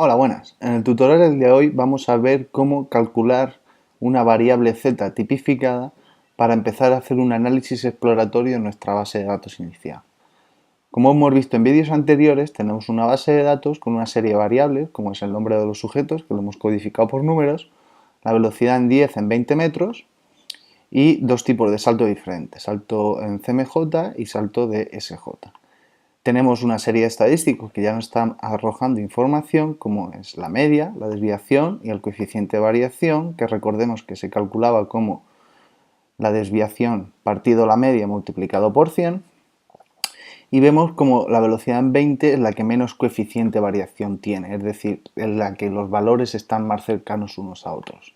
Hola, buenas. En el tutorial de hoy vamos a ver cómo calcular una variable z tipificada para empezar a hacer un análisis exploratorio en nuestra base de datos inicial. Como hemos visto en vídeos anteriores, tenemos una base de datos con una serie de variables, como es el nombre de los sujetos, que lo hemos codificado por números, la velocidad en 10 en 20 metros y dos tipos de salto diferentes, salto en CMJ y salto de SJ. Tenemos una serie de estadísticos que ya nos están arrojando información como es la media, la desviación y el coeficiente de variación, que recordemos que se calculaba como la desviación partido la media multiplicado por 100, y vemos como la velocidad en 20 es la que menos coeficiente de variación tiene, es decir, en la que los valores están más cercanos unos a otros.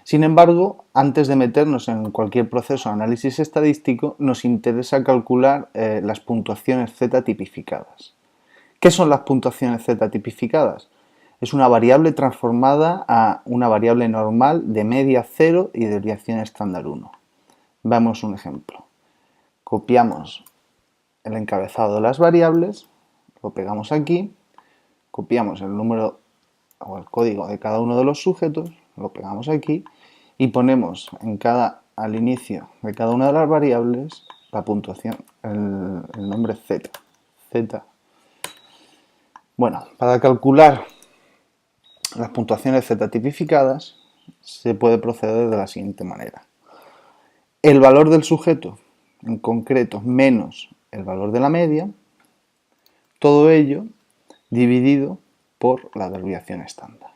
Sin embargo, antes de meternos en cualquier proceso de análisis estadístico, nos interesa calcular las puntuaciones z tipificadas. ¿Qué son las puntuaciones z tipificadas? Es una variable transformada a una variable normal de media 0 y desviación estándar 1. Veamos un ejemplo. Copiamos el encabezado de las variables, lo pegamos aquí, copiamos el número o el código de cada uno de los sujetos, lo pegamos aquí y ponemos al inicio de cada una de las variables la puntuación, el nombre z. Bueno, para calcular las puntuaciones z tipificadas se puede proceder de la siguiente manera. El valor del sujeto en concreto menos el valor de la media, todo ello dividido por la desviación estándar.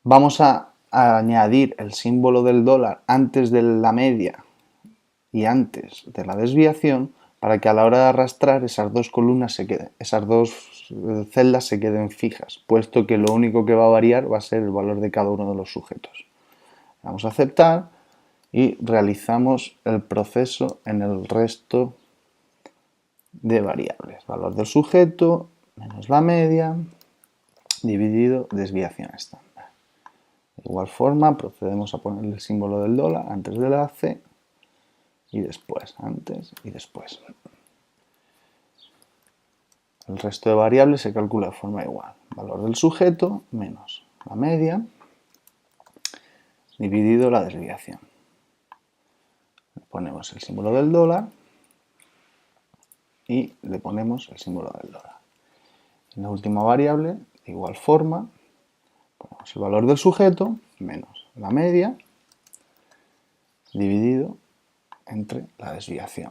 Vamos a añadir el símbolo del dólar antes de la media y antes de la desviación para que a la hora de arrastrar esas dos columnas esas dos celdas se queden fijas, puesto que lo único que va a variar va a ser el valor de cada uno de los sujetos. Vamos a aceptar y realizamos el proceso en el resto de variables. Valor del sujeto menos la media dividido desviación estándar. De igual forma procedemos a poner el símbolo del dólar antes de la C y después, antes y después. El resto de variables se calcula de forma igual. Valor del sujeto menos la media dividido la desviación. Ponemos el símbolo del dólar y le ponemos el símbolo del dólar. En la última variable, de igual forma, ponemos el valor del sujeto menos la media dividido entre la desviación.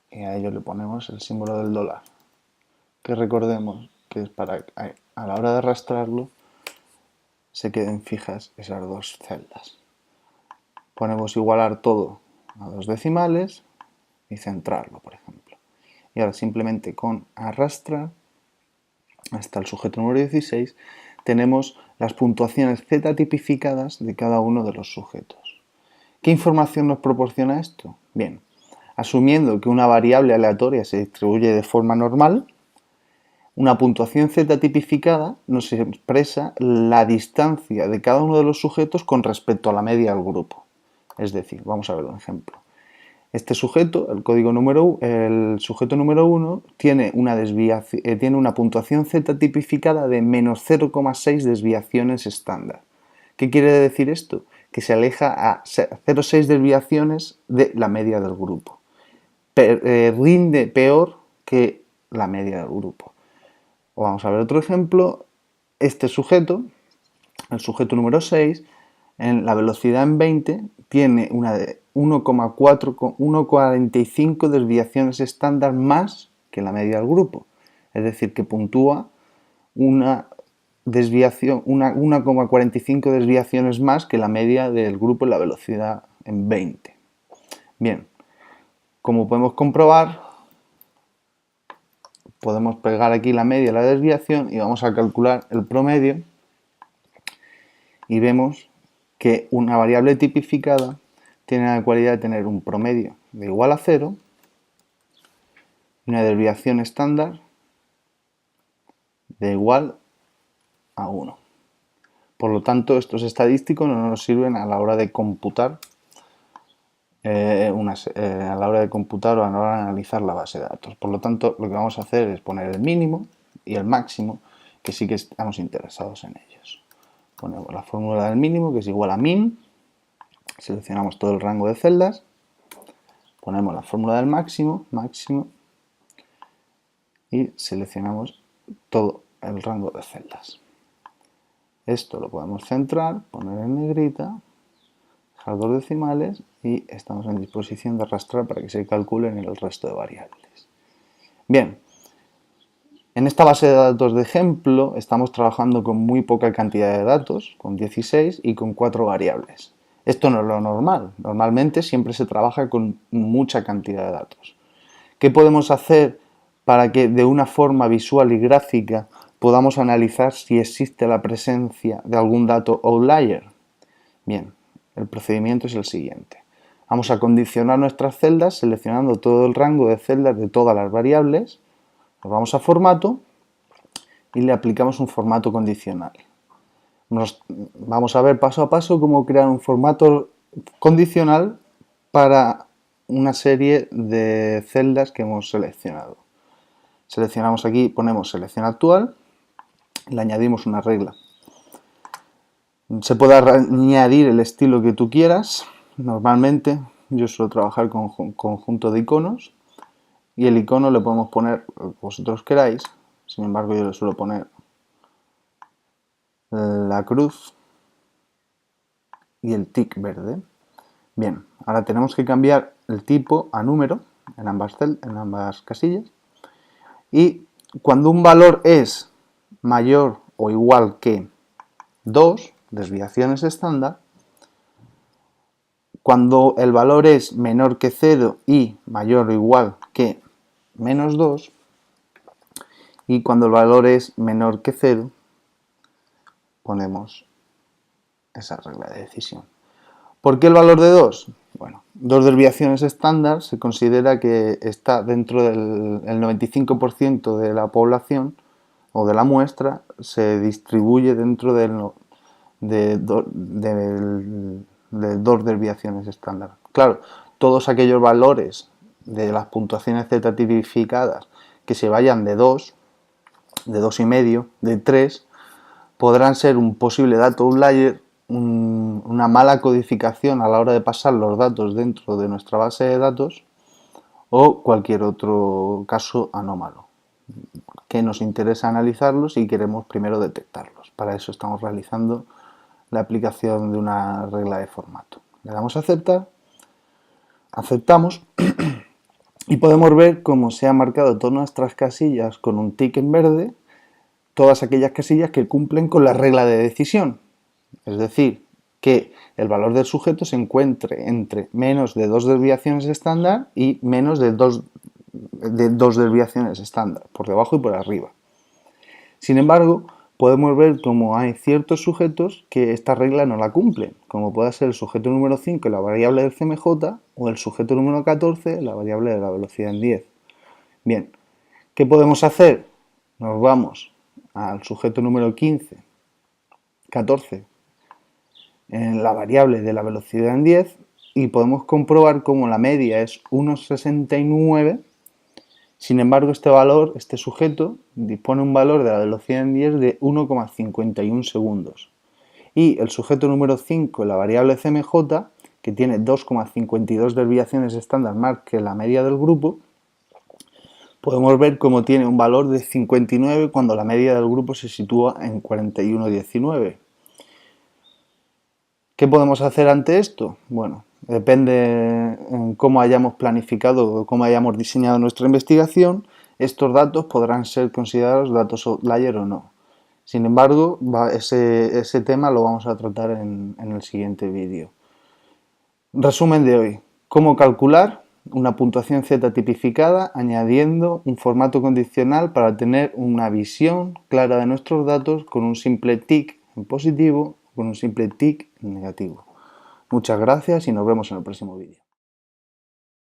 Y a ello le ponemos el símbolo del dólar, que recordemos que es para que a la hora de arrastrarlo se queden fijas esas dos celdas. Ponemos igualar todo a dos decimales y centrarlo, por ejemplo. Y ahora simplemente con arrastrar hasta el sujeto número 16 tenemos las puntuaciones z tipificadas de cada uno de los sujetos. ¿Qué información nos proporciona esto? Bien, asumiendo que una variable aleatoria se distribuye de forma normal, una puntuación z tipificada nos expresa la distancia de cada uno de los sujetos con respecto a la media del grupo. Es decir, vamos a ver un ejemplo. Este sujeto, el sujeto número 1, tiene una puntuación z tipificada de menos 0,6 desviaciones estándar. ¿Qué quiere decir esto? Que se aleja a 0,6 desviaciones de la media del grupo. Rinde peor que la media del grupo. O vamos a ver otro ejemplo. Este sujeto, el sujeto número 6, en la velocidad en 20 tiene una de 1,45 desviaciones estándar más que la media del grupo. Es decir, que puntúa una desviación, 1,45 desviaciones más que la media del grupo en la velocidad en 20. Bien, como podemos comprobar, podemos pegar aquí la media y la desviación y vamos a calcular el promedio y vemos que una variable tipificada tiene la cualidad de tener un promedio de igual a 0 y una desviación estándar de igual a 1. Por lo tanto, estos estadísticos no nos sirven a la hora de computar o a la hora de analizar la base de datos. Por lo tanto, lo que vamos a hacer es poner el mínimo y el máximo que sí que estamos interesados en ellos. Ponemos la fórmula del mínimo, que es igual a min, seleccionamos todo el rango de celdas, ponemos la fórmula del máximo, y seleccionamos todo el rango de celdas. Esto lo podemos centrar, poner en negrita, dejar 2 decimales y estamos en disposición de arrastrar para que se calculen el resto de variables. Bien, en esta base de datos de ejemplo estamos trabajando con muy poca cantidad de datos, con 16 y con 4 variables. Esto no es lo normal, normalmente siempre se trabaja con mucha cantidad de datos. ¿Qué podemos hacer para que de una forma visual y gráfica podamos analizar si existe la presencia de algún dato outlier? Bien, el procedimiento es el siguiente. Vamos a condicionar nuestras celdas seleccionando todo el rango de celdas de todas las variables. Nos vamos a formato y le aplicamos un formato condicional. Vamos a ver paso a paso cómo crear un formato condicional para una serie de celdas que hemos seleccionado. Seleccionamos aquí, ponemos selección actual, le añadimos una regla. Se puede añadir el estilo que tú quieras. Normalmente yo suelo trabajar con conjunto de iconos y el icono le podemos poner lo que vosotros queráis. Sin embargo, yo le suelo poner la cruz y el tic verde. Bien, ahora tenemos que cambiar el tipo a número en ambas casillas. Y cuando un valor es mayor o igual que 2 desviaciones estándar, cuando el valor es menor que 0 y mayor o igual que menos 2, y cuando el valor es menor que 0, ponemos esa regla de decisión. ¿Por qué el valor de 2? Bueno, 2 desviaciones estándar se considera que está dentro del 95% de la población o de la muestra, se distribuye dentro de 2 desviaciones estándar. Claro, todos aquellos valores de las puntuaciones z tipificadas que se vayan de 2, de 2,5, de 3, podrán ser un posible dato outlier, una mala codificación a la hora de pasar los datos dentro de nuestra base de datos o cualquier otro caso anómalo que nos interesa analizarlos y queremos primero detectarlos. Para eso estamos realizando la aplicación de una regla de formato. Le damos a aceptar, aceptamos y podemos ver cómo se han marcado todas nuestras casillas con un tic en verde, todas aquellas casillas que cumplen con la regla de decisión. Es decir, que el valor del sujeto se encuentre entre menos de 2 desviaciones estándar y menos de 2 desviaciones estándar, por debajo y por arriba. Sin embargo, podemos ver cómo hay ciertos sujetos que esta regla no la cumplen, como puede ser el sujeto número 5, la variable del CMJ, o el sujeto número 14, la variable de la velocidad en 10. Bien, ¿qué podemos hacer? Nos vamos al sujeto número 14, en la variable de la velocidad en 10, y podemos comprobar cómo la media es 1,69. Sin embargo, este sujeto dispone un valor de la velocidad en 10 de 1,51 segundos. Y el sujeto número 5, la variable CMJ, que tiene 2,52 desviaciones estándar más que la media del grupo, podemos ver cómo tiene un valor de 59 cuando la media del grupo se sitúa en 41,19. ¿Qué podemos hacer ante esto? Bueno, depende en cómo hayamos planificado o cómo hayamos diseñado nuestra investigación, estos datos podrán ser considerados datos outlier o no. Sin embargo, ese tema lo vamos a tratar en el siguiente vídeo. Resumen de hoy: cómo calcular una puntuación z tipificada añadiendo un formato condicional para tener una visión clara de nuestros datos con un simple tic en positivo o con un simple tic en negativo. Muchas gracias y nos vemos en el próximo vídeo.